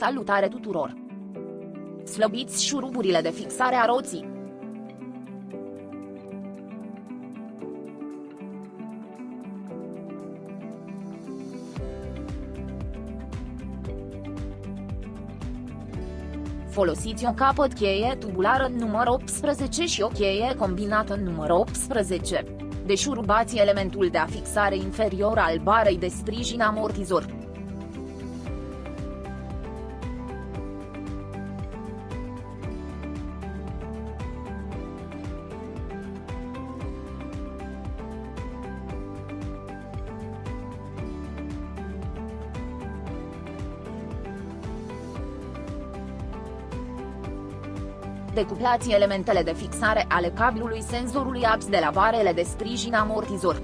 Salutare tuturor! Slăbiți șuruburile de fixare a roții. Folosiți o capăt cheie tubulară în număr 18 și o cheie combinată în număr 18. Deșurubați elementul de afixare inferior al barei de sprijin amortizor. Decuplați elementele de fixare ale cablului senzorului ABS de la barele de sprijin amortizor.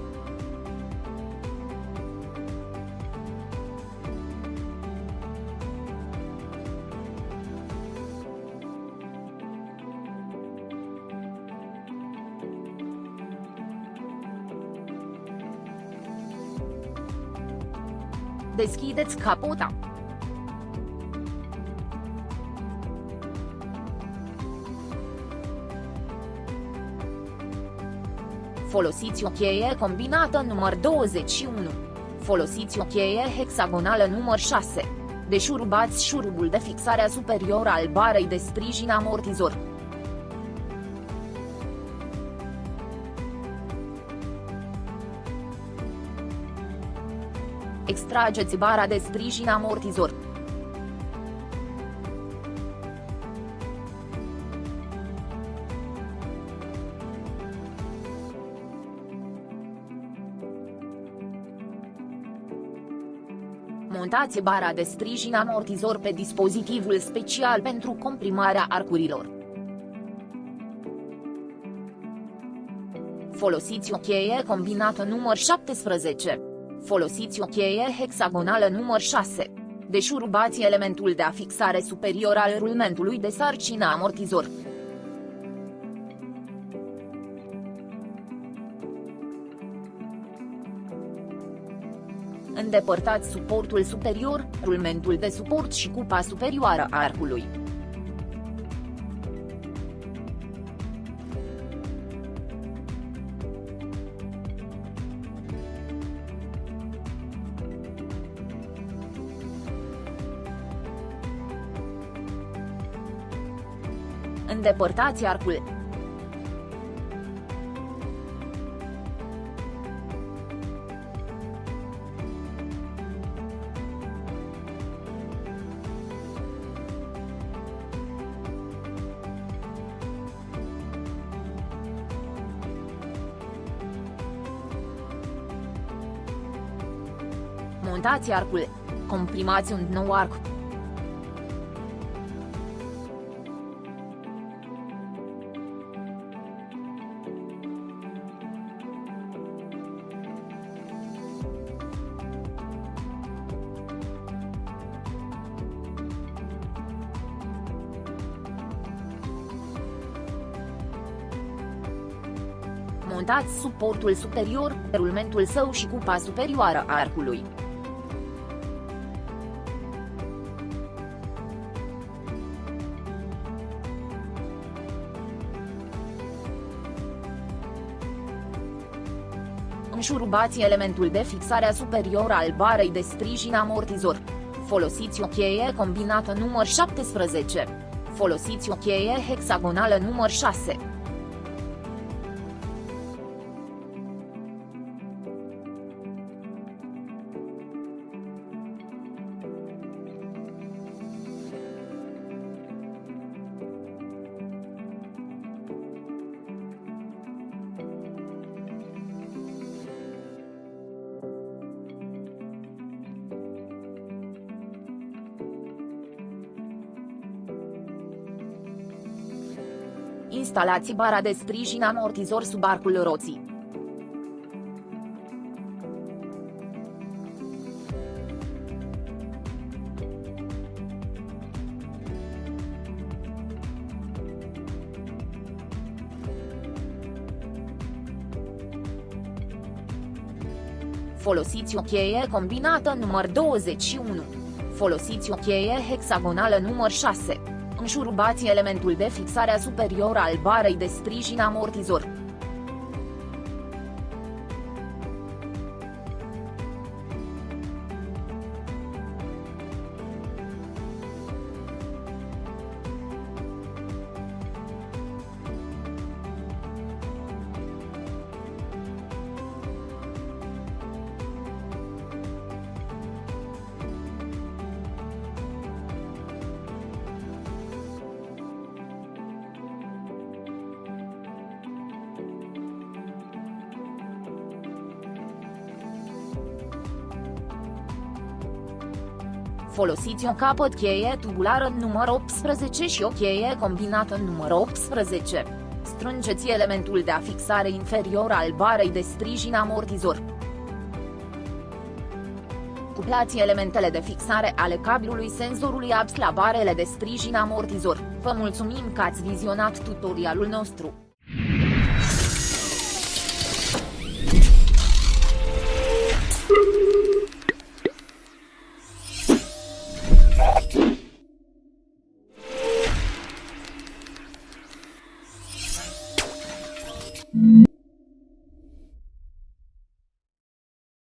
Deschideți capota. Folosiți o cheie combinată număr 21. Folosiți o cheie hexagonală număr 6. Deșurubați șurubul de fixare superior al barei de sprijin amortizor. Extrageți bara de sprijin amortizor. Montați bara de sprijin amortizor pe dispozitivul special pentru comprimarea arcurilor. Folosiți o cheie combinată număr 17. Folosiți o cheie hexagonală număr 6. Deșurubați elementul de afixare superior al rulmentului de sarcină amortizor. Îndepărtați suportul superior, rulmentul de suport și cupa superioară a arcului. Îndepărtați arcul. Montați arcul. Comprimați un nou arc. Montați suportul superior, rulmentul său și cupa superioară a arcului. Înșurubați elementul de fixare superior al barei de sprijin amortizor. Folosiți o cheie combinată număr 17. Folosiți o cheie hexagonală număr 6. Instalați bara de sprijin amortizor sub arcul roții. Folosiți o cheie combinată număr 21. Folosiți o cheie hexagonală număr 6. Înșurubați elementul de fixare superior al barei de sprijin amortizor. Folosiți o capăt cheie tubulară număr 18 și o cheie combinată număr 18. Strângeți elementul de afixare inferior al barei de sprijin amortizor. Cuplați elementele de fixare ale cablului senzorului ABS la barele de sprijin amortizor. Vă mulțumim că ați vizionat tutorialul nostru.